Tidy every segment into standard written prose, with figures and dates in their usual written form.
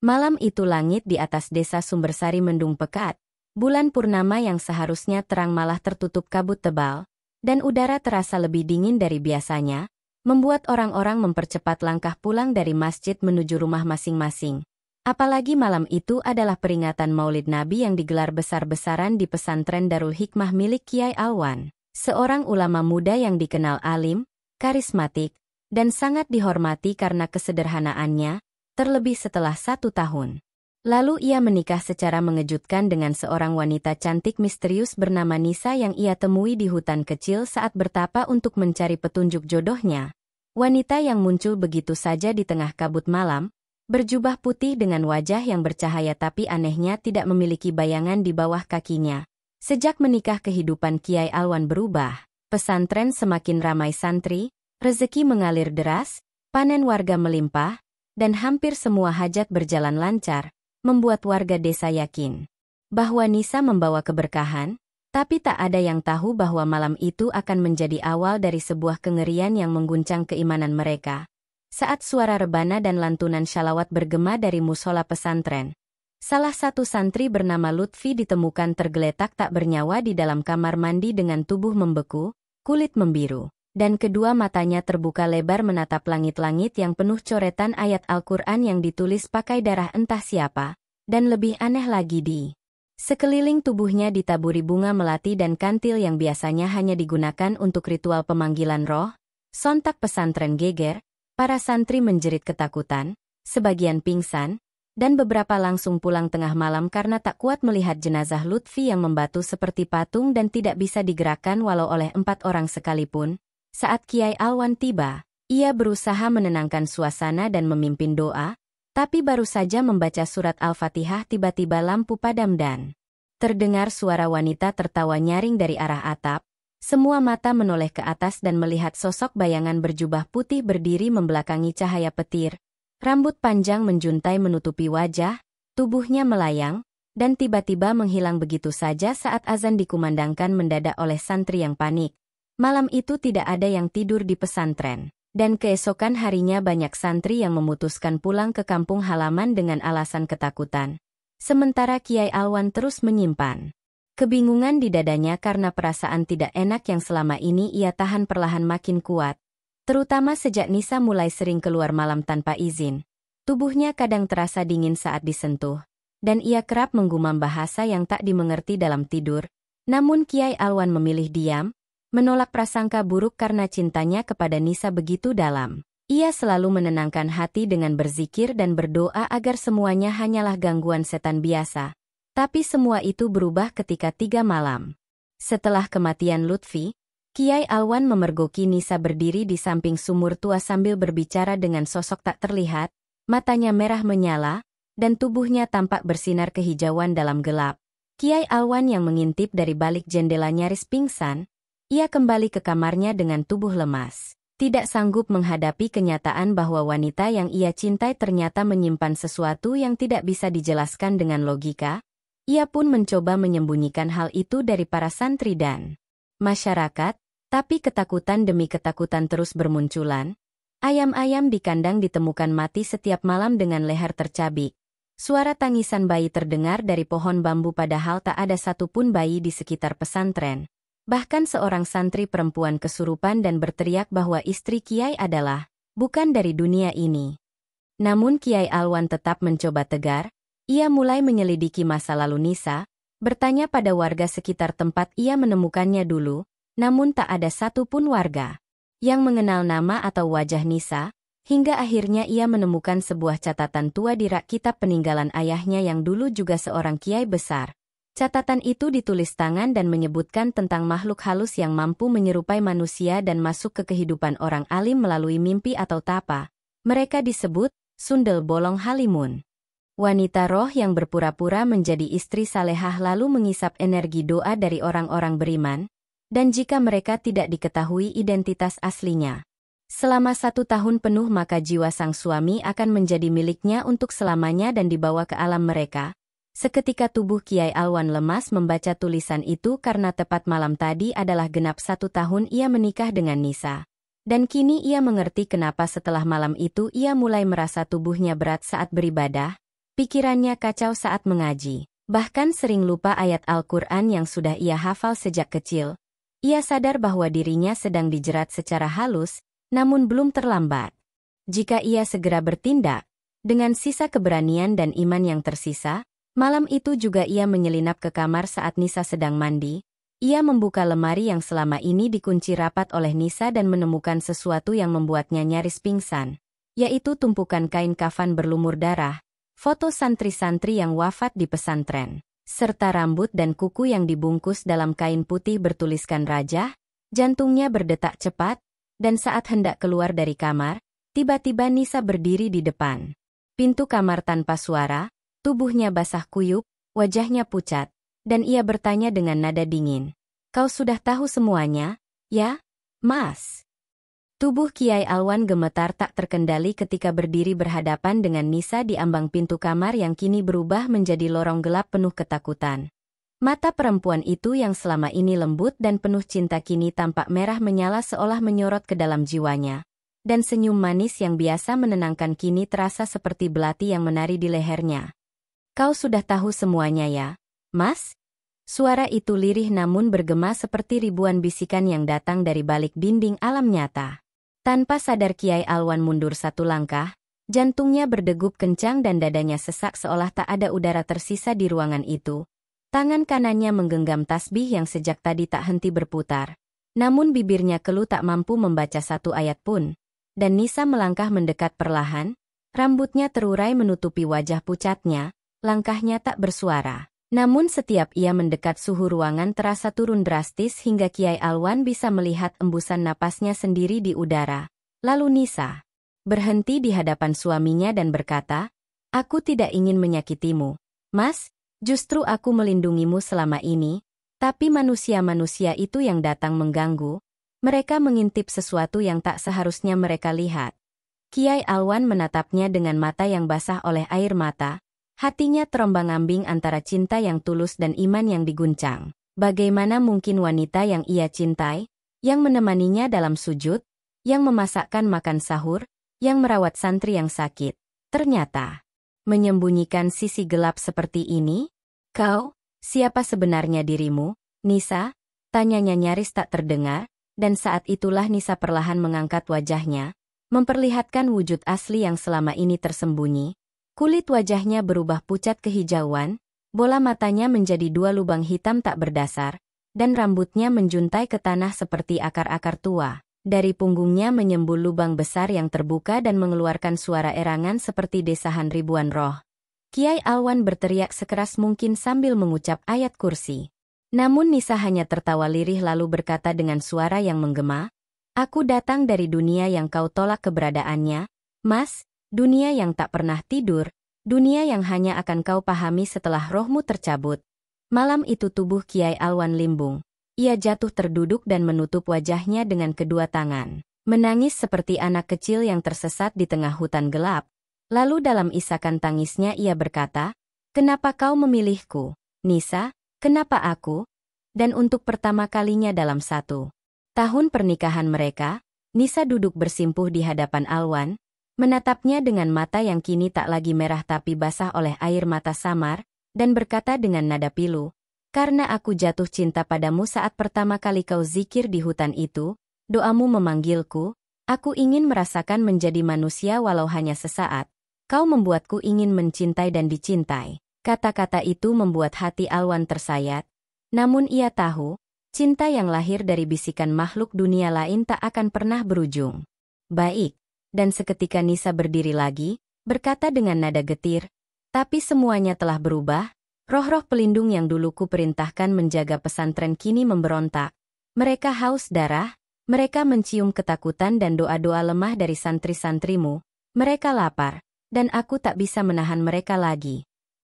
Malam itu langit di atas desa Sumbersari mendung pekat, bulan purnama yang seharusnya terang malah tertutup kabut tebal, dan udara terasa lebih dingin dari biasanya, membuat orang-orang mempercepat langkah pulang dari masjid menuju rumah masing-masing. Apalagi malam itu adalah peringatan Maulid Nabi yang digelar besar-besaran di pesantren Darul Hikmah milik Kiai Alwan, seorang ulama muda yang dikenal alim, karismatik, dan sangat dihormati karena kesederhanaannya, terlebih setelah 1 tahun. Lalu ia menikah secara mengejutkan dengan seorang wanita cantik misterius bernama Nisa yang ia temui di hutan kecil saat bertapa untuk mencari petunjuk jodohnya. Wanita yang muncul begitu saja di tengah kabut malam, berjubah putih dengan wajah yang bercahaya tapi anehnya tidak memiliki bayangan di bawah kakinya. Sejak menikah kehidupan Kiai Alwan berubah, pesantren semakin ramai santri, rezeki mengalir deras, panen warga melimpah, dan hampir semua hajat berjalan lancar, membuat warga desa yakin bahwa Nisa membawa keberkahan, tapi tak ada yang tahu bahwa malam itu akan menjadi awal dari sebuah kengerian yang mengguncang keimanan mereka. Saat suara rebana dan lantunan syalawat bergema dari musola pesantren, salah satu santri bernama Lutfi ditemukan tergeletak tak bernyawa di dalam kamar mandi dengan tubuh membeku, kulit membiru, dan kedua matanya terbuka lebar menatap langit-langit yang penuh coretan ayat Al-Quran yang ditulis pakai darah entah siapa, dan lebih aneh lagi di sekeliling tubuhnya ditaburi bunga melati dan kantil yang biasanya hanya digunakan untuk ritual pemanggilan roh. Sontak pesantren geger, para santri menjerit ketakutan, sebagian pingsan, dan beberapa langsung pulang tengah malam karena tak kuat melihat jenazah Lutfi yang membatu seperti patung dan tidak bisa digerakkan walau oleh 4 orang sekalipun. Saat Kiai Alwan tiba, ia berusaha menenangkan suasana dan memimpin doa, tapi baru saja membaca surat Al-Fatihah tiba-tiba lampu padam dan terdengar suara wanita tertawa nyaring dari arah atap. Semua mata menoleh ke atas dan melihat sosok bayangan berjubah putih berdiri membelakangi cahaya petir. Rambut panjang menjuntai menutupi wajah, tubuhnya melayang, dan tiba-tiba menghilang begitu saja saat azan dikumandangkan mendadak oleh santri yang panik. Malam itu tidak ada yang tidur di pesantren, dan keesokan harinya banyak santri yang memutuskan pulang ke kampung halaman dengan alasan ketakutan. Sementara Kiai Alwan terus menyimpan kebingungan di dadanya karena perasaan tidak enak yang selama ini ia tahan perlahan makin kuat. Terutama sejak Nisa mulai sering keluar malam tanpa izin. Tubuhnya kadang terasa dingin saat disentuh, dan ia kerap menggumam bahasa yang tak dimengerti dalam tidur. Namun Kiai Alwan memilih diam, menolak prasangka buruk karena cintanya kepada Nisa begitu dalam. Ia selalu menenangkan hati dengan berzikir dan berdoa agar semuanya hanyalah gangguan setan biasa. Tapi semua itu berubah ketika 3 malam setelah kematian Lutfi, Kiai Alwan memergoki Nisa berdiri di samping sumur tua sambil berbicara dengan sosok tak terlihat, matanya merah menyala, dan tubuhnya tampak bersinar kehijauan dalam gelap. Kiai Alwan yang mengintip dari balik jendela nyaris pingsan. Ia kembali ke kamarnya dengan tubuh lemas. Tidak sanggup menghadapi kenyataan bahwa wanita yang ia cintai ternyata menyimpan sesuatu yang tidak bisa dijelaskan dengan logika. Ia pun mencoba menyembunyikan hal itu dari para santri dan masyarakat, tapi ketakutan demi ketakutan terus bermunculan. Ayam-ayam di kandang ditemukan mati setiap malam dengan leher tercabik. Suara tangisan bayi terdengar dari pohon bambu padahal tak ada satupun bayi di sekitar pesantren. Bahkan seorang santri perempuan kesurupan dan berteriak bahwa istri Kiai adalah bukan dari dunia ini. Namun Kiai Alwan tetap mencoba tegar. Ia mulai menyelidiki masa lalu Nisa, bertanya pada warga sekitar tempat ia menemukannya dulu, namun tak ada satupun warga yang mengenal nama atau wajah Nisa, hingga akhirnya ia menemukan sebuah catatan tua di rak kitab peninggalan ayahnya yang dulu juga seorang kiai besar. Catatan itu ditulis tangan dan menyebutkan tentang makhluk halus yang mampu menyerupai manusia dan masuk ke kehidupan orang alim melalui mimpi atau tapa. Mereka disebut Sundel Bolong Halimun. Wanita roh yang berpura-pura menjadi istri salehah lalu mengisap energi doa dari orang-orang beriman, dan jika mereka tidak diketahui identitas aslinya, selama 1 tahun penuh maka jiwa sang suami akan menjadi miliknya untuk selamanya dan dibawa ke alam mereka. Seketika tubuh Kiai Alwan lemas membaca tulisan itu karena tepat malam tadi adalah genap 1 tahun ia menikah dengan Nisa. Dan kini ia mengerti kenapa setelah malam itu ia mulai merasa tubuhnya berat saat beribadah. Pikirannya kacau saat mengaji. Bahkan sering lupa ayat Al-Quran yang sudah ia hafal sejak kecil. Ia sadar bahwa dirinya sedang dijerat secara halus, namun belum terlambat. Jika ia segera bertindak, dengan sisa keberanian dan iman yang tersisa, malam itu juga ia menyelinap ke kamar saat Nisa sedang mandi. Ia membuka lemari yang selama ini dikunci rapat oleh Nisa dan menemukan sesuatu yang membuatnya nyaris pingsan, yaitu tumpukan kain kafan berlumur darah, foto santri-santri yang wafat di pesantren, serta rambut dan kuku yang dibungkus dalam kain putih bertuliskan Raja. Jantungnya berdetak cepat, dan saat hendak keluar dari kamar, tiba-tiba Nisa berdiri di depan pintu kamar tanpa suara, tubuhnya basah kuyup, wajahnya pucat, dan ia bertanya dengan nada dingin. "Kau sudah tahu semuanya, ya, Mas?" Tubuh Kiai Alwan gemetar tak terkendali ketika berdiri berhadapan dengan Nisa di ambang pintu kamar yang kini berubah menjadi lorong gelap penuh ketakutan. Mata perempuan itu yang selama ini lembut dan penuh cinta kini tampak merah menyala seolah menyorot ke dalam jiwanya. Dan senyum manis yang biasa menenangkan kini terasa seperti belati yang menari di lehernya. "Kau sudah tahu semuanya ya, Mas?" Suara itu lirih namun bergema seperti ribuan bisikan yang datang dari balik dinding alam nyata. Tanpa sadar Kiai Alwan mundur satu langkah, jantungnya berdegup kencang dan dadanya sesak seolah tak ada udara tersisa di ruangan itu. Tangan kanannya menggenggam tasbih yang sejak tadi tak henti berputar. Namun bibirnya keluh tak mampu membaca satu ayat pun. Dan Nisa melangkah mendekat perlahan, rambutnya terurai menutupi wajah pucatnya, langkahnya tak bersuara. Namun setiap ia mendekat suhu ruangan terasa turun drastis hingga Kiai Alwan bisa melihat embusan napasnya sendiri di udara. Lalu Nisa berhenti di hadapan suaminya dan berkata, "Aku tidak ingin menyakitimu, Mas, justru aku melindungimu selama ini, tapi manusia-manusia itu yang datang mengganggu. Mereka mengintip sesuatu yang tak seharusnya mereka lihat." Kiai Alwan menatapnya dengan mata yang basah oleh air mata. Hatinya terombang-ambing antara cinta yang tulus dan iman yang diguncang. Bagaimana mungkin wanita yang ia cintai, yang menemaninya dalam sujud, yang memasakkan makan sahur, yang merawat santri yang sakit, ternyata menyembunyikan sisi gelap seperti ini? "Kau, siapa sebenarnya dirimu, Nisa?" Tanyanya nyaris tak terdengar, dan saat itulah Nisa perlahan mengangkat wajahnya, memperlihatkan wujud asli yang selama ini tersembunyi. Kulit wajahnya berubah pucat kehijauan, bola matanya menjadi dua lubang hitam tak berdasar, dan rambutnya menjuntai ke tanah seperti akar-akar tua. Dari punggungnya menyembul lubang besar yang terbuka dan mengeluarkan suara erangan seperti desahan ribuan roh. Kiai Alwan berteriak sekeras mungkin sambil mengucap ayat kursi. Namun Nisa hanya tertawa lirih lalu berkata dengan suara yang menggema, "Aku datang dari dunia yang kau tolak keberadaannya, Mas. Dunia yang tak pernah tidur, dunia yang hanya akan kau pahami setelah rohmu tercabut." Malam itu tubuh Kiai Alwan limbung. Ia jatuh terduduk dan menutup wajahnya dengan kedua tangan. Menangis seperti anak kecil yang tersesat di tengah hutan gelap. Lalu dalam isakan tangisnya ia berkata, "Kenapa kau memilihku, Nisa? Kenapa aku?" Dan untuk pertama kalinya dalam 1 tahun pernikahan mereka, Nisa duduk bersimpuh di hadapan Alwan, menatapnya dengan mata yang kini tak lagi merah tapi basah oleh air mata samar, dan berkata dengan nada pilu, "Karena aku jatuh cinta padamu saat pertama kali kau zikir di hutan itu, doamu memanggilku, aku ingin merasakan menjadi manusia walau hanya sesaat. Kau membuatku ingin mencintai dan dicintai." Kata-kata itu membuat hati Alwan tersayat, namun ia tahu, cinta yang lahir dari bisikan makhluk dunia lain tak akan pernah berujung. "Baik." Dan seketika Nisa berdiri lagi, berkata dengan nada getir, "Tapi semuanya telah berubah. Roh-roh pelindung yang dulu kuperintahkan menjaga pesantren kini memberontak. Mereka haus darah, mereka mencium ketakutan dan doa-doa lemah dari santri-santrimu. Mereka lapar, dan aku tak bisa menahan mereka lagi."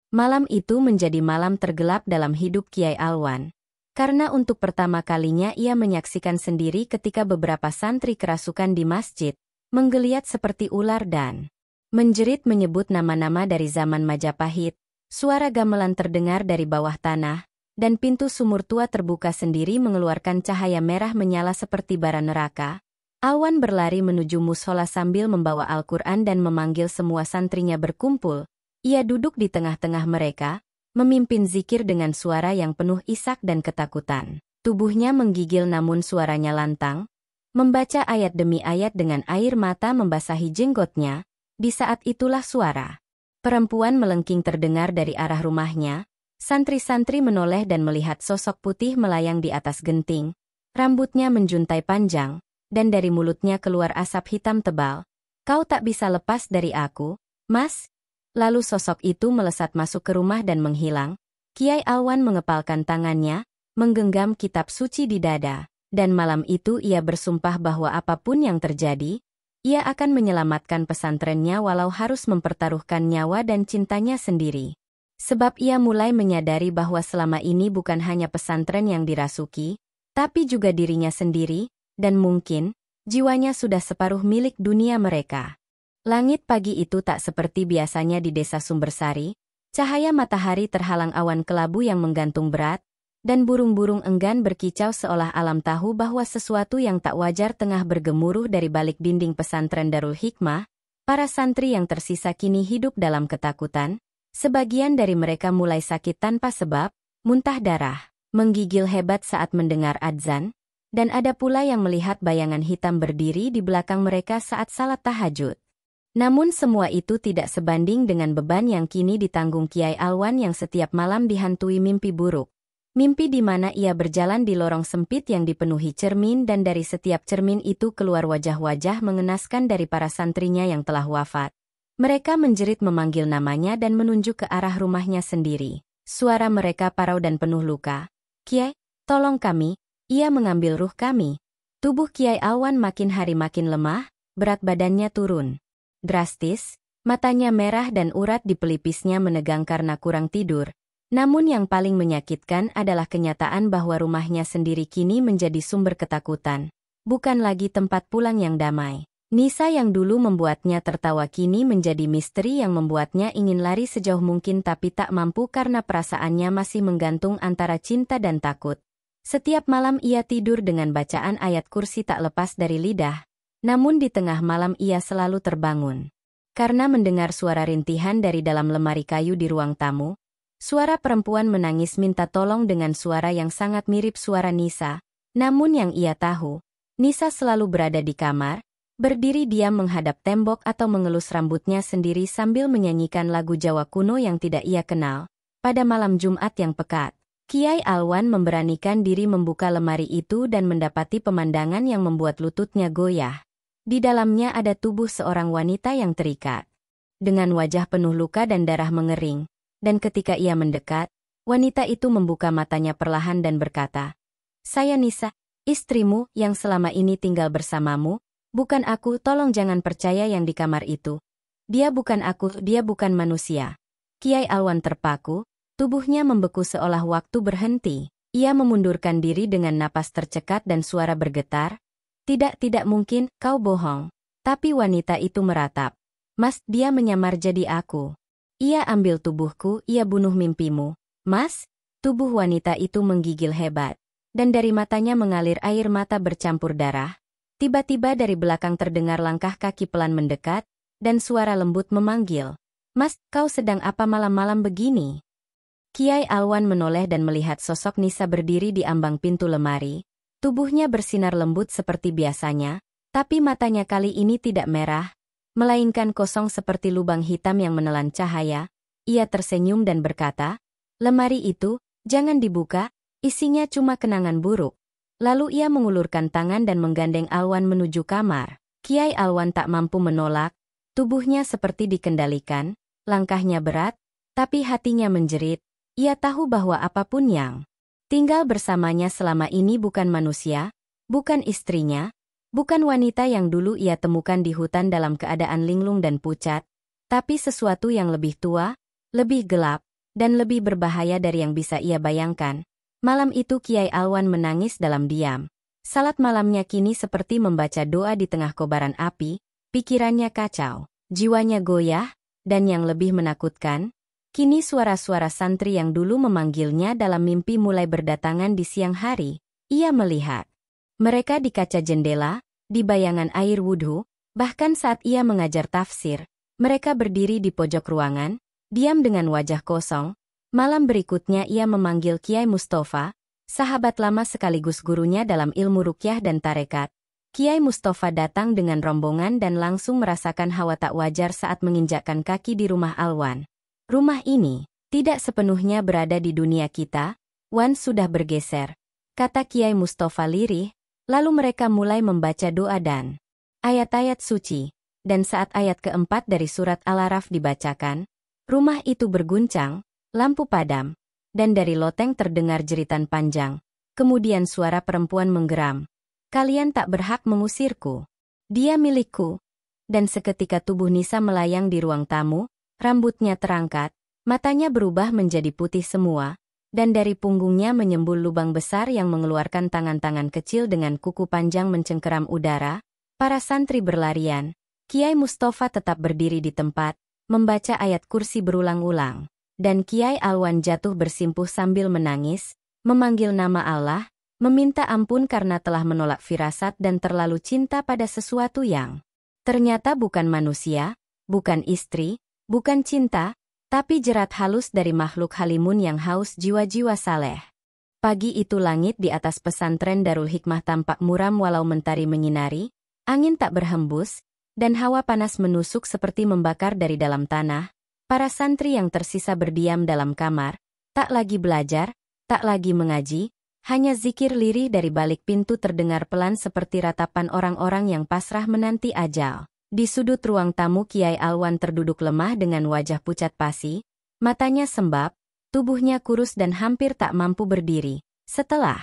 Malam itu menjadi malam tergelap dalam hidup Kiai Alwan. Karena untuk pertama kalinya ia menyaksikan sendiri ketika beberapa santri kerasukan di masjid, menggeliat seperti ular dan menjerit menyebut nama-nama dari zaman Majapahit. Suara gamelan terdengar dari bawah tanah, dan pintu sumur tua terbuka sendiri mengeluarkan cahaya merah menyala seperti bara neraka. Alwan berlari menuju mushola sambil membawa Al-Quran dan memanggil semua santrinya berkumpul. Ia duduk di tengah-tengah mereka, memimpin zikir dengan suara yang penuh isak dan ketakutan. Tubuhnya menggigil namun suaranya lantang, membaca ayat demi ayat dengan air mata membasahi jenggotnya. Di saat itulah suara perempuan melengking terdengar dari arah rumahnya. Santri-santri menoleh dan melihat sosok putih melayang di atas genting. Rambutnya menjuntai panjang, dan dari mulutnya keluar asap hitam tebal. Kau tak bisa lepas dari aku, Mas? Lalu sosok itu melesat masuk ke rumah dan menghilang. Kiai Alwan mengepalkan tangannya, menggenggam kitab suci di dada. Dan malam itu ia bersumpah bahwa apapun yang terjadi, ia akan menyelamatkan pesantrennya walau harus mempertaruhkan nyawa dan cintanya sendiri. Sebab ia mulai menyadari bahwa selama ini bukan hanya pesantren yang dirasuki, tapi juga dirinya sendiri, dan mungkin, jiwanya sudah separuh milik dunia mereka. Langit pagi itu tak seperti biasanya di desa Sumbersari, cahaya matahari terhalang awan kelabu yang menggantung berat, dan burung-burung enggan berkicau seolah alam tahu bahwa sesuatu yang tak wajar tengah bergemuruh dari balik dinding pesantren Darul Hikmah. Para santri yang tersisa kini hidup dalam ketakutan. Sebagian dari mereka mulai sakit tanpa sebab, muntah darah, menggigil hebat saat mendengar adzan, dan ada pula yang melihat bayangan hitam berdiri di belakang mereka saat salat tahajud. Namun semua itu tidak sebanding dengan beban yang kini ditanggung Kiai Alwan yang setiap malam dihantui mimpi buruk. Mimpi di mana ia berjalan di lorong sempit yang dipenuhi cermin dan dari setiap cermin itu keluar wajah-wajah mengenaskan dari para santrinya yang telah wafat. Mereka menjerit memanggil namanya dan menunjuk ke arah rumahnya sendiri. Suara mereka parau dan penuh luka. Kiai, tolong kami, ia mengambil ruh kami. Tubuh Kiai Alwan makin hari makin lemah, berat badannya turun drastis, matanya merah dan urat di pelipisnya menegang karena kurang tidur. Namun yang paling menyakitkan adalah kenyataan bahwa rumahnya sendiri kini menjadi sumber ketakutan. Bukan lagi tempat pulang yang damai. Nisa yang dulu membuatnya tertawa kini menjadi misteri yang membuatnya ingin lari sejauh mungkin tapi tak mampu karena perasaannya masih menggantung antara cinta dan takut. Setiap malam ia tidur dengan bacaan ayat kursi tak lepas dari lidah. Namun di tengah malam ia selalu terbangun. Karena mendengar suara rintihan dari dalam lemari kayu di ruang tamu, suara perempuan menangis minta tolong dengan suara yang sangat mirip suara Nisa. Namun yang ia tahu, Nisa selalu berada di kamar, berdiri diam menghadap tembok atau mengelus rambutnya sendiri sambil menyanyikan lagu Jawa kuno yang tidak ia kenal. Pada malam Jumat yang pekat, Kiai Alwan memberanikan diri membuka lemari itu dan mendapati pemandangan yang membuat lututnya goyah. Di dalamnya ada tubuh seorang wanita yang terikat, dengan wajah penuh luka dan darah mengering. Dan ketika ia mendekat, wanita itu membuka matanya perlahan dan berkata, "Saya Nisa, istrimu yang selama ini tinggal bersamamu. Bukan aku, tolong jangan percaya yang di kamar itu. Dia bukan aku, dia bukan manusia." Kiai Alwan terpaku, tubuhnya membeku seolah waktu berhenti. Ia memundurkan diri dengan napas tercekat dan suara bergetar. Tidak mungkin, kau bohong." Tapi wanita itu meratap. "Mas, dia menyamar jadi aku. Ia ambil tubuhku, ia bunuh mimpimu." "Mas?" Tubuh wanita itu menggigil hebat. Dan dari matanya mengalir air mata bercampur darah. Tiba-tiba dari belakang terdengar langkah kaki pelan mendekat, dan suara lembut memanggil. "Mas, kau sedang apa malam-malam begini?" Kiai Alwan menoleh dan melihat sosok Nisa berdiri di ambang pintu lemari. Tubuhnya bersinar lembut seperti biasanya, tapi matanya kali ini tidak merah, melainkan kosong seperti lubang hitam yang menelan cahaya. Ia tersenyum dan berkata, "Lemari itu, jangan dibuka, isinya cuma kenangan buruk." Lalu ia mengulurkan tangan dan menggandeng Alwan menuju kamar. Kiai Alwan tak mampu menolak, tubuhnya seperti dikendalikan, langkahnya berat, tapi hatinya menjerit. Ia tahu bahwa apapun yang tinggal bersamanya selama ini bukan manusia, bukan istrinya, bukan wanita yang dulu ia temukan di hutan dalam keadaan linglung dan pucat, tapi sesuatu yang lebih tua, lebih gelap, dan lebih berbahaya dari yang bisa ia bayangkan. Malam itu Kiai Alwan menangis dalam diam. Salat malamnya kini seperti membaca doa di tengah kobaran api, pikirannya kacau, jiwanya goyah, dan yang lebih menakutkan, kini suara-suara santri yang dulu memanggilnya dalam mimpi mulai berdatangan di siang hari. Ia melihat mereka di kaca jendela, di bayangan air wudhu, bahkan saat ia mengajar tafsir. Mereka berdiri di pojok ruangan, diam dengan wajah kosong. Malam berikutnya ia memanggil Kiai Mustafa, sahabat lama sekaligus gurunya dalam ilmu ruqyah dan tarekat. Kiai Mustafa datang dengan rombongan dan langsung merasakan hawa tak wajar saat menginjakkan kaki di rumah Alwan. Rumah ini tidak sepenuhnya berada di dunia kita, Wan sudah bergeser, kata Kiai Mustafa lirih, lalu mereka mulai membaca doa dan ayat-ayat suci, dan saat ayat keempat dari surat Al-Araf dibacakan, rumah itu berguncang, lampu padam, dan dari loteng terdengar jeritan panjang. Kemudian suara perempuan menggeram. Kalian tak berhak mengusirku. Dia milikku. Dan seketika tubuh Nisa melayang di ruang tamu, rambutnya terangkat, matanya berubah menjadi putih semua, dan dari punggungnya menyembul lubang besar yang mengeluarkan tangan-tangan kecil dengan kuku panjang mencengkeram udara. Para santri berlarian. Kiai Mustafa tetap berdiri di tempat, membaca ayat kursi berulang-ulang. Dan Kiai Alwan jatuh bersimpuh sambil menangis, memanggil nama Allah, meminta ampun karena telah menolak firasat dan terlalu cinta pada sesuatu yang ternyata bukan manusia, bukan istri, bukan cinta, tapi jerat halus dari makhluk halimun yang haus jiwa-jiwa saleh. Pagi itu langit di atas pesantren Darul Hikmah tampak muram walau mentari menyinari, angin tak berhembus, dan hawa panas menusuk seperti membakar dari dalam tanah. Para santri yang tersisa berdiam dalam kamar, tak lagi belajar, tak lagi mengaji, hanya zikir lirih dari balik pintu terdengar pelan seperti ratapan orang-orang yang pasrah menanti ajal. Di sudut ruang tamu Kiai Alwan terduduk lemah dengan wajah pucat pasi, matanya sembab, tubuhnya kurus dan hampir tak mampu berdiri. Setelah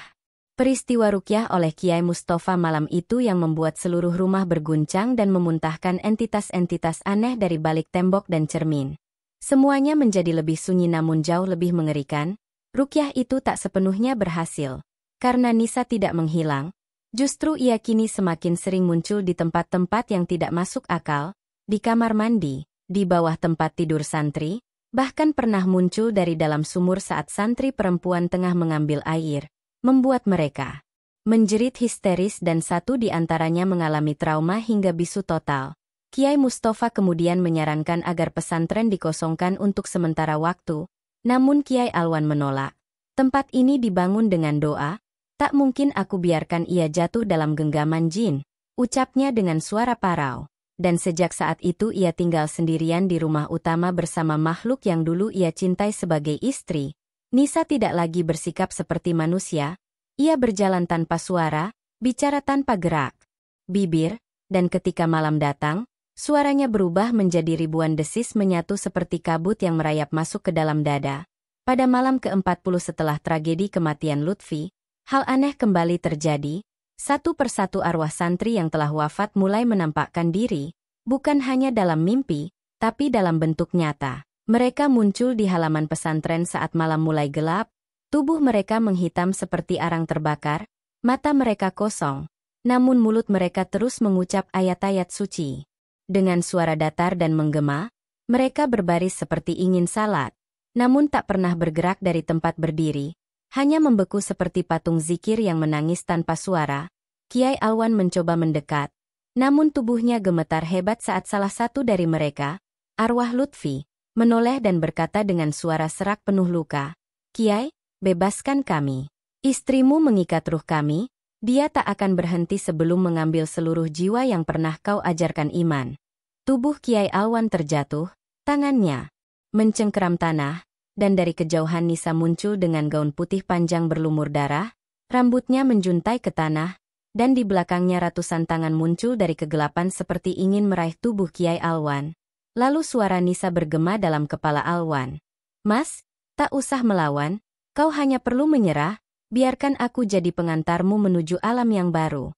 peristiwa ruqyah oleh Kiai Mustafa malam itu yang membuat seluruh rumah berguncang dan memuntahkan entitas-entitas aneh dari balik tembok dan cermin. Semuanya menjadi lebih sunyi namun jauh lebih mengerikan. Ruqyah itu tak sepenuhnya berhasil. Karena Nisa tidak menghilang, justru ia kini semakin sering muncul di tempat-tempat yang tidak masuk akal, di kamar mandi, di bawah tempat tidur santri, bahkan pernah muncul dari dalam sumur saat santri perempuan tengah mengambil air, membuat mereka menjerit histeris dan satu di antaranya mengalami trauma hingga bisu total. Kiai Mustafa kemudian menyarankan agar pesantren dikosongkan untuk sementara waktu, namun Kiai Alwan menolak. Tempat ini dibangun dengan doa, tak mungkin aku biarkan ia jatuh dalam genggaman jin, ucapnya dengan suara parau. Dan sejak saat itu ia tinggal sendirian di rumah utama bersama makhluk yang dulu ia cintai sebagai istri. Nisa tidak lagi bersikap seperti manusia, ia berjalan tanpa suara, bicara tanpa gerak bibir, dan ketika malam datang, suaranya berubah menjadi ribuan desis menyatu seperti kabut yang merayap masuk ke dalam dada. Pada malam ke-40 setelah tragedi kematian Lutfi, hal aneh kembali terjadi. Satu persatu arwah santri yang telah wafat mulai menampakkan diri, bukan hanya dalam mimpi, tapi dalam bentuk nyata. Mereka muncul di halaman pesantren saat malam mulai gelap, tubuh mereka menghitam seperti arang terbakar, mata mereka kosong, namun mulut mereka terus mengucap ayat-ayat suci. Dengan suara datar dan menggema, mereka berbaris seperti ingin salat, namun tak pernah bergerak dari tempat berdiri, hanya membeku seperti patung zikir yang menangis tanpa suara. Kiai Alwan mencoba mendekat, namun tubuhnya gemetar hebat saat salah satu dari mereka, arwah Lutfi, menoleh dan berkata dengan suara serak penuh luka, "Kiai, bebaskan kami. Istrimu mengikat ruh kami, dia tak akan berhenti sebelum mengambil seluruh jiwa yang pernah kau ajarkan iman." Tubuh Kiai Alwan terjatuh, tangannya mencengkeram tanah, dan dari kejauhan Nisa muncul dengan gaun putih panjang berlumur darah, rambutnya menjuntai ke tanah, dan di belakangnya ratusan tangan muncul dari kegelapan seperti ingin meraih tubuh Kiai Alwan. Lalu suara Nisa bergema dalam kepala Alwan. "Mas, tak usah melawan, kau hanya perlu menyerah, biarkan aku jadi pengantarmu menuju alam yang baru."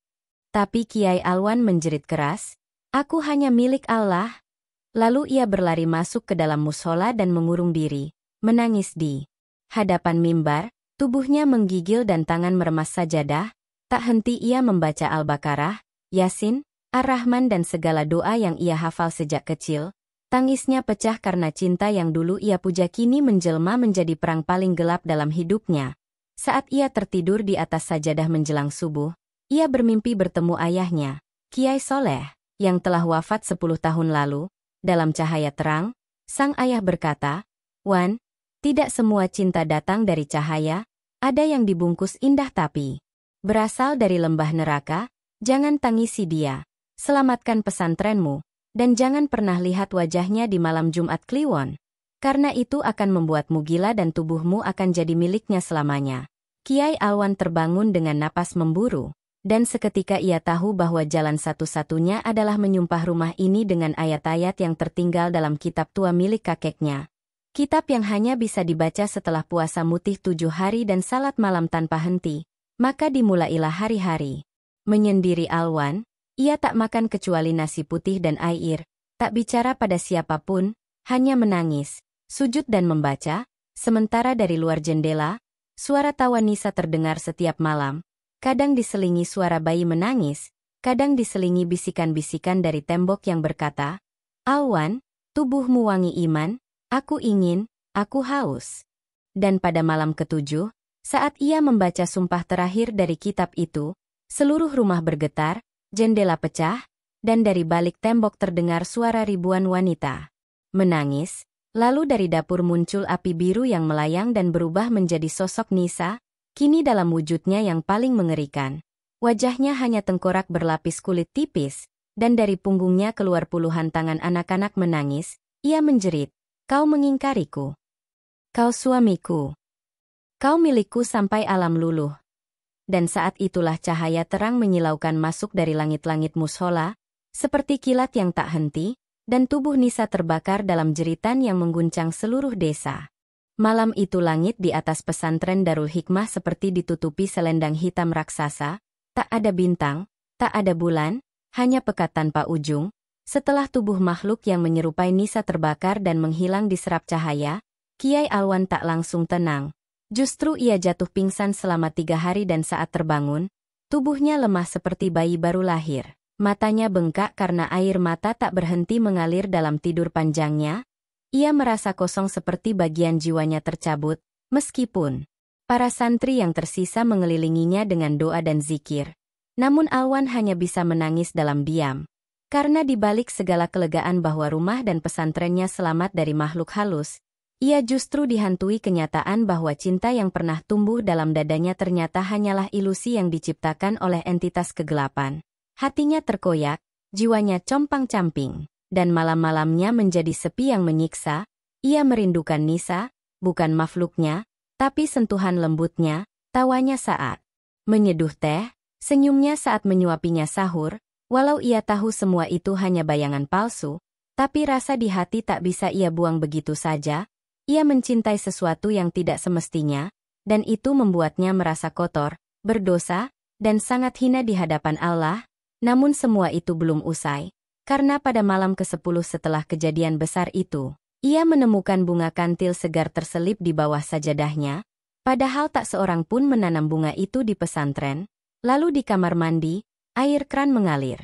Tapi Kiai Alwan menjerit keras, "Aku hanya milik Allah." Lalu ia berlari masuk ke dalam mushola dan mengurung diri, menangis di hadapan mimbar, tubuhnya menggigil dan tangan meremas sajadah, tak henti ia membaca Al-Baqarah, Yasin, Ar-Rahman dan segala doa yang ia hafal sejak kecil. Tangisnya pecah karena cinta yang dulu ia puja kini menjelma menjadi perang paling gelap dalam hidupnya. Saat ia tertidur di atas sajadah menjelang subuh, ia bermimpi bertemu ayahnya, Kiai Soleh, yang telah wafat 10 tahun lalu. Dalam cahaya terang, Sang ayah berkata, "Wan, tidak semua cinta datang dari cahaya, ada yang dibungkus indah tapi berasal dari lembah neraka. Jangan tangisi dia, selamatkan pesantrenmu, dan jangan pernah lihat wajahnya di malam Jumat Kliwon. Karena itu akan membuatmu gila dan tubuhmu akan jadi miliknya selamanya." Kiai Alwan terbangun dengan napas memburu, dan seketika ia tahu bahwa jalan satu-satunya adalah menyumpah rumah ini dengan ayat-ayat yang tertinggal dalam kitab tua milik kakeknya. Kitab yang hanya bisa dibaca setelah puasa mutih 7 hari dan salat malam tanpa henti. Maka dimulailah hari-hari. Menyendiri Alwan, ia tak makan kecuali nasi putih dan air, tak bicara pada siapapun, hanya menangis, sujud dan membaca, sementara dari luar jendela, suara tawa Nisa terdengar setiap malam, kadang diselingi suara bayi menangis, kadang diselingi bisikan-bisikan dari tembok yang berkata, "Alwan, tubuhmu wangi iman, aku ingin, aku haus." Dan pada malam ketujuh, saat ia membaca sumpah terakhir dari kitab itu, seluruh rumah bergetar, jendela pecah, dan dari balik tembok terdengar suara ribuan wanita menangis. Lalu dari dapur muncul api biru yang melayang dan berubah menjadi sosok Nisa, kini dalam wujudnya yang paling mengerikan. Wajahnya hanya tengkorak berlapis kulit tipis, dan dari punggungnya keluar puluhan tangan anak-anak menangis. Ia menjerit, "Kau mengingkariku. Kau suamiku. Kau milikku sampai alam luluh." Dan saat itulah cahaya terang menyilaukan masuk dari langit-langit mushola, seperti kilat yang tak henti, dan tubuh Nisa terbakar dalam jeritan yang mengguncang seluruh desa. Malam itu langit di atas pesantren Darul Hikmah seperti ditutupi selendang hitam raksasa, tak ada bintang, tak ada bulan, hanya pekat tanpa ujung. Setelah tubuh makhluk yang menyerupai Nisa terbakar dan menghilang diserap cahaya, Kiai Alwan tak langsung tenang. Justru ia jatuh pingsan selama 3 hari dan saat terbangun, tubuhnya lemah seperti bayi baru lahir. Matanya bengkak karena air mata tak berhenti mengalir dalam tidur panjangnya. Ia merasa kosong seperti bagian jiwanya tercabut, meskipun para santri yang tersisa mengelilinginya dengan doa dan zikir. Namun Alwan hanya bisa menangis dalam diam. Karena di balik segala kelegaan bahwa rumah dan pesantrennya selamat dari makhluk halus, ia justru dihantui kenyataan bahwa cinta yang pernah tumbuh dalam dadanya ternyata hanyalah ilusi yang diciptakan oleh entitas kegelapan. Hatinya terkoyak, jiwanya compang-camping, dan malam-malamnya menjadi sepi yang menyiksa. Ia merindukan Nisa, bukan makhluknya, tapi sentuhan lembutnya, tawanya saat menyeduh teh, senyumnya saat menyuapinya sahur. Walau ia tahu semua itu hanya bayangan palsu, tapi rasa di hati tak bisa ia buang begitu saja. Ia mencintai sesuatu yang tidak semestinya, dan itu membuatnya merasa kotor, berdosa, dan sangat hina di hadapan Allah. Namun semua itu belum usai, karena pada malam ke-10 setelah kejadian besar itu, ia menemukan bunga kantil segar terselip di bawah sajadahnya, padahal tak seorang pun menanam bunga itu di pesantren. Lalu di kamar mandi, air kran mengalir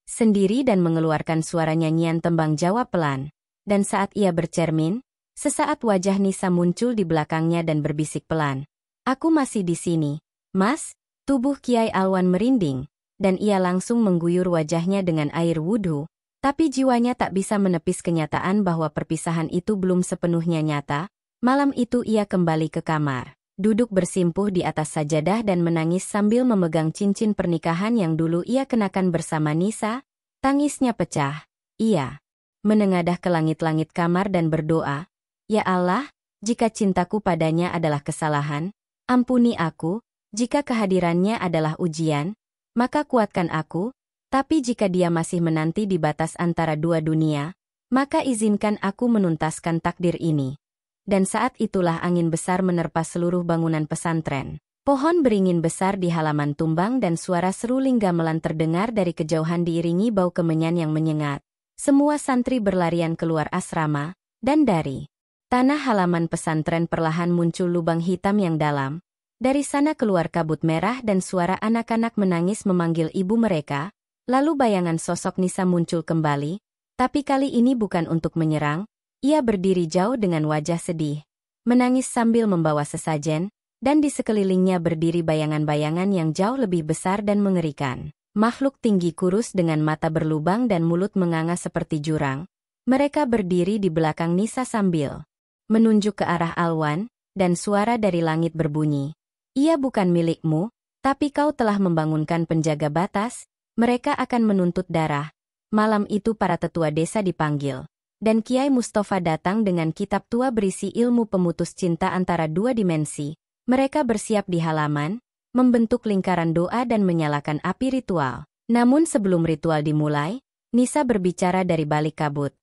sendiri dan mengeluarkan suara nyanyian tembang Jawa pelan. Dan saat ia bercermin, sesaat wajah Nisa muncul di belakangnya dan berbisik pelan, "Aku masih di sini, Mas." Tubuh Kiai Alwan merinding, dan ia langsung mengguyur wajahnya dengan air wudhu, tapi jiwanya tak bisa menepis kenyataan bahwa perpisahan itu belum sepenuhnya nyata. Malam itu ia kembali ke kamar, duduk bersimpuh di atas sajadah dan menangis sambil memegang cincin pernikahan yang dulu ia kenakan bersama Nisa. Tangisnya pecah. Ia menengadah ke langit-langit kamar dan berdoa, "Ya Allah, jika cintaku padanya adalah kesalahan, ampuni aku. Jika kehadirannya adalah ujian, maka kuatkan aku, tapi jika dia masih menanti di batas antara dua dunia, maka izinkan aku menuntaskan takdir ini." Dan saat itulah angin besar menerpa seluruh bangunan pesantren. Pohon beringin besar di halaman tumbang dan suara seruling gamelan terdengar dari kejauhan diiringi bau kemenyan yang menyengat. Semua santri berlarian keluar asrama, dan dari tanah halaman pesantren perlahan muncul lubang hitam yang dalam. Dari sana keluar kabut merah dan suara anak-anak menangis memanggil ibu mereka. Lalu bayangan sosok Nisa muncul kembali, tapi kali ini bukan untuk menyerang. Ia berdiri jauh dengan wajah sedih, menangis sambil membawa sesajen, dan di sekelilingnya berdiri bayangan-bayangan yang jauh lebih besar dan mengerikan. Makhluk tinggi kurus dengan mata berlubang dan mulut menganga seperti jurang. Mereka berdiri di belakang Nisa sambil menunjuk ke arah Alwan, dan suara dari langit berbunyi. Ia bukan milikmu, tapi kau telah membangunkan penjaga batas, mereka akan menuntut darah. Malam itu para tetua desa dipanggil, dan Kiai Mustafa datang dengan kitab tua berisi ilmu pemutus cinta antara dua dimensi. Mereka bersiap di halaman, membentuk lingkaran doa dan menyalakan api ritual. Namun sebelum ritual dimulai, Nisa berbicara dari balik kabut.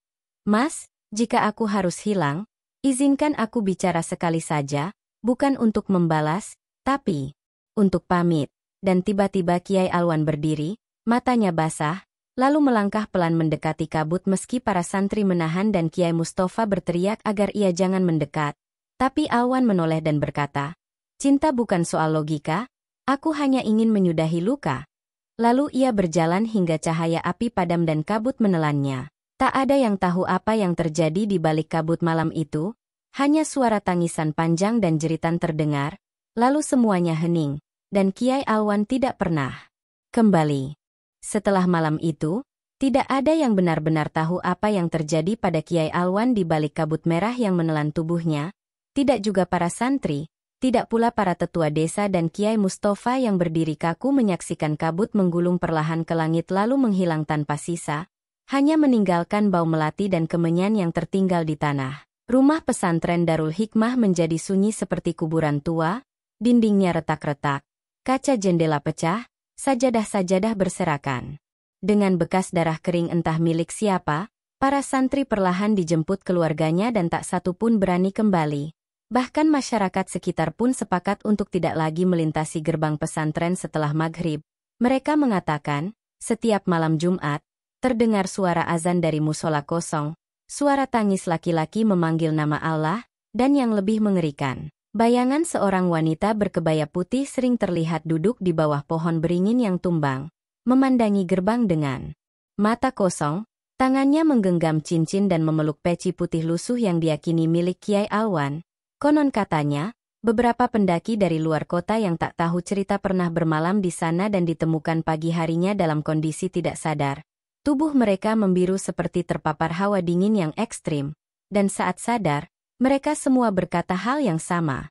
Mas, jika aku harus hilang, izinkan aku bicara sekali saja, bukan untuk membalas, tapi untuk pamit. Dan tiba-tiba Kiai Alwan berdiri, matanya basah, lalu melangkah pelan mendekati kabut meski para santri menahan dan Kiai Mustafa berteriak agar ia jangan mendekat. Tapi Alwan menoleh dan berkata, cinta bukan soal logika, aku hanya ingin menyudahi luka. Lalu ia berjalan hingga cahaya api padam dan kabut menelannya. Tak ada yang tahu apa yang terjadi di balik kabut malam itu, hanya suara tangisan panjang dan jeritan terdengar, lalu semuanya hening, dan Kiai Alwan tidak pernah kembali. Setelah malam itu, tidak ada yang benar-benar tahu apa yang terjadi pada Kiai Alwan di balik kabut merah yang menelan tubuhnya, tidak juga para santri, tidak pula para tetua desa dan Kiai Mustafa yang berdiri kaku menyaksikan kabut menggulung perlahan ke langit lalu menghilang tanpa sisa, hanya meninggalkan bau melati dan kemenyan yang tertinggal di tanah. Rumah pesantren Darul Hikmah menjadi sunyi seperti kuburan tua, dindingnya retak-retak, kaca jendela pecah, sajadah-sajadah berserakan. Dengan bekas darah kering entah milik siapa, para santri perlahan dijemput keluarganya dan tak satu pun berani kembali. Bahkan masyarakat sekitar pun sepakat untuk tidak lagi melintasi gerbang pesantren setelah maghrib. Mereka mengatakan, setiap malam Jumat, terdengar suara azan dari musola kosong, suara tangis laki-laki memanggil nama Allah, dan yang lebih mengerikan, bayangan seorang wanita berkebaya putih sering terlihat duduk di bawah pohon beringin yang tumbang, memandangi gerbang dengan mata kosong, tangannya menggenggam cincin dan memeluk peci putih lusuh yang diyakini milik Kiai Alwan. Konon katanya, beberapa pendaki dari luar kota yang tak tahu cerita pernah bermalam di sana dan ditemukan pagi harinya dalam kondisi tidak sadar. Tubuh mereka membiru seperti terpapar hawa dingin yang ekstrim, dan saat sadar, mereka semua berkata hal yang sama.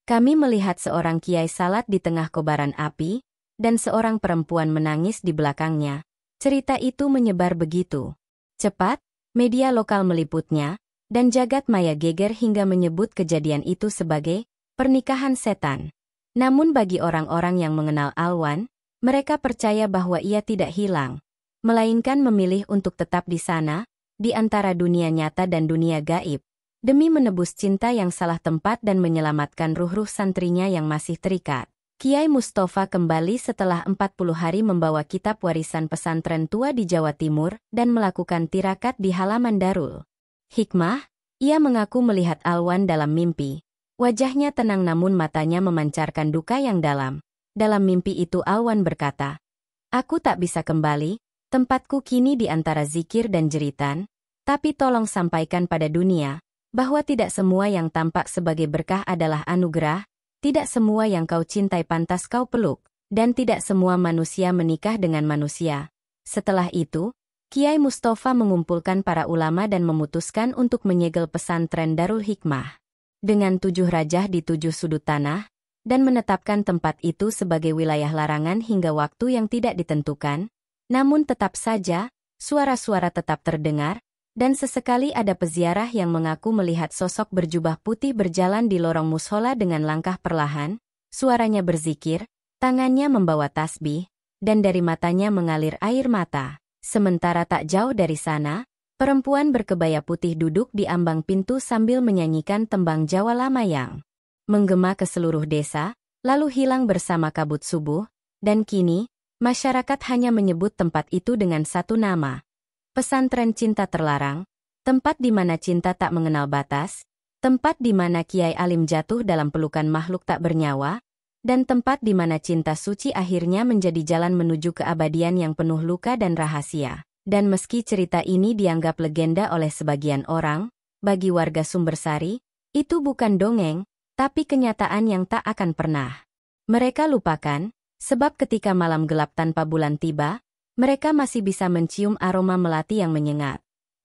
Kami melihat seorang kiai salat di tengah kobaran api, dan seorang perempuan menangis di belakangnya. Cerita itu menyebar begitu cepat, media lokal meliputnya, dan jagat maya geger hingga menyebut kejadian itu sebagai pernikahan setan. Namun bagi orang-orang yang mengenal Alwan, mereka percaya bahwa ia tidak hilang, melainkan memilih untuk tetap di sana, di antara dunia nyata dan dunia gaib, demi menebus cinta yang salah tempat dan menyelamatkan ruh-ruh santrinya yang masih terikat. Kiai Mustafa kembali setelah 40 hari membawa kitab warisan pesantren tua di Jawa Timur dan melakukan tirakat di halaman Darul Hikmah. Ia mengaku melihat Alwan dalam mimpi. Wajahnya tenang namun matanya memancarkan duka yang dalam. Dalam mimpi itu Alwan berkata, "Aku tak bisa kembali. Tempatku kini di antara zikir dan jeritan, tapi tolong sampaikan pada dunia, bahwa tidak semua yang tampak sebagai berkah adalah anugerah, tidak semua yang kau cintai pantas kau peluk, dan tidak semua manusia menikah dengan manusia." Setelah itu, Kiai Mustafa mengumpulkan para ulama dan memutuskan untuk menyegel pesantren Darul Hikmah dengan 7 rajah di 7 sudut tanah, dan menetapkan tempat itu sebagai wilayah larangan hingga waktu yang tidak ditentukan. Namun tetap saja, suara-suara tetap terdengar, dan sesekali ada peziarah yang mengaku melihat sosok berjubah putih berjalan di lorong mushola dengan langkah perlahan, suaranya berzikir, tangannya membawa tasbih, dan dari matanya mengalir air mata. Sementara tak jauh dari sana, perempuan berkebaya putih duduk di ambang pintu sambil menyanyikan tembang Jawa lama yang menggema ke seluruh desa, lalu hilang bersama kabut subuh, dan kini, masyarakat hanya menyebut tempat itu dengan satu nama. Pesantren Cinta Terlarang, tempat di mana cinta tak mengenal batas, tempat di mana kiai alim jatuh dalam pelukan makhluk tak bernyawa, dan tempat di mana cinta suci akhirnya menjadi jalan menuju keabadian yang penuh luka dan rahasia. Dan meski cerita ini dianggap legenda oleh sebagian orang, bagi warga Sumbersari, itu bukan dongeng, tapi kenyataan yang tak akan pernah mereka lupakan. Sebab ketika malam gelap tanpa bulan tiba, mereka masih bisa mencium aroma melati yang menyengat.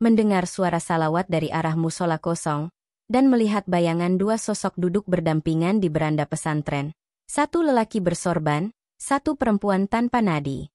mendengar suara salawat dari arah musola kosong, dan melihat bayangan dua sosok duduk berdampingan di beranda pesantren. Satu lelaki bersorban, satu perempuan tanpa nadi.